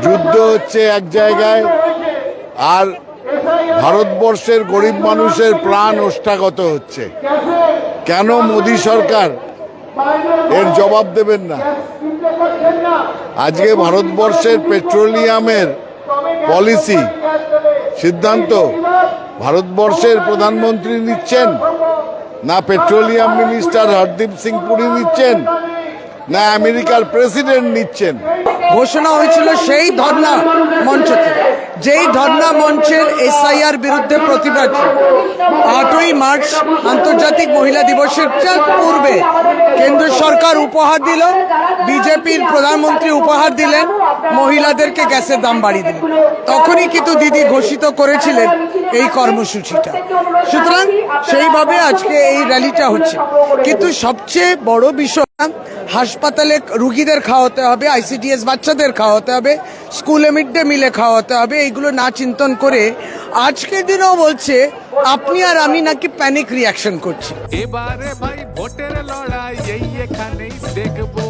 যুদ্ধ হচ্ছে এক জায়গায়, আর ভারতবর্ষের গরিব মানুষের প্রাণ ওষ্ঠাগত হচ্ছে। কেন মোদী সরকার এর জবাব দেবেন না? আজকে ভারতবর্ষের পেট্রোলিয়ামের পলিসি সিদ্ধান্ত ভারতবর্ষের প্রধানমন্ত্রী নিচ্ছেন, না পেট্রোলিয়াম মিনিস্টার হরদীপ সিং পুরী নিচ্ছেন, না আমেরিকার প্রেসিডেন্ট নিচ্ছেন। ঘোষণা হয়েছিল সেই ধর্ণা মঞ্চতে, যেই ধর্ণা মঞ্চের এসআইআর বিরুদ্ধে প্রতিবাদ। 8ই মার্চ আন্তর্জাতিক মহিলা দিবসের পূর্বে কেন্দ্র সরকার উপহার দিল, বিজেপির প্রধানমন্ত্রী উপহার দিলেন, মহিলাদেরকে গ্যাসের দাম বাড়িয়ে দিলেন। তখনই কিন্তু দিদি ঘোষিত করেছিলেন এই কর্মসূচিটা। সুতরাং সেইভাবে আজকে এই র্যালিটা হচ্ছে। কিন্তু সবচেয়ে বড় বিষয়, হাসপাতালে রুগীদের খাওয়াতে হবে, আইসিডিএস বাচ্চাদের খাওয়াতে হবে, স্কুলে মিড ডে মিলে খাওয়াতে হবে, এইগুলো না চিন্তন করে আজকের দিনেও বলছে আপনি আর আমি নাকি প্যানিক রিয়াকশন করছি। এবারে ভাই ভোটের লড়াই এই এখানেই দেখবো।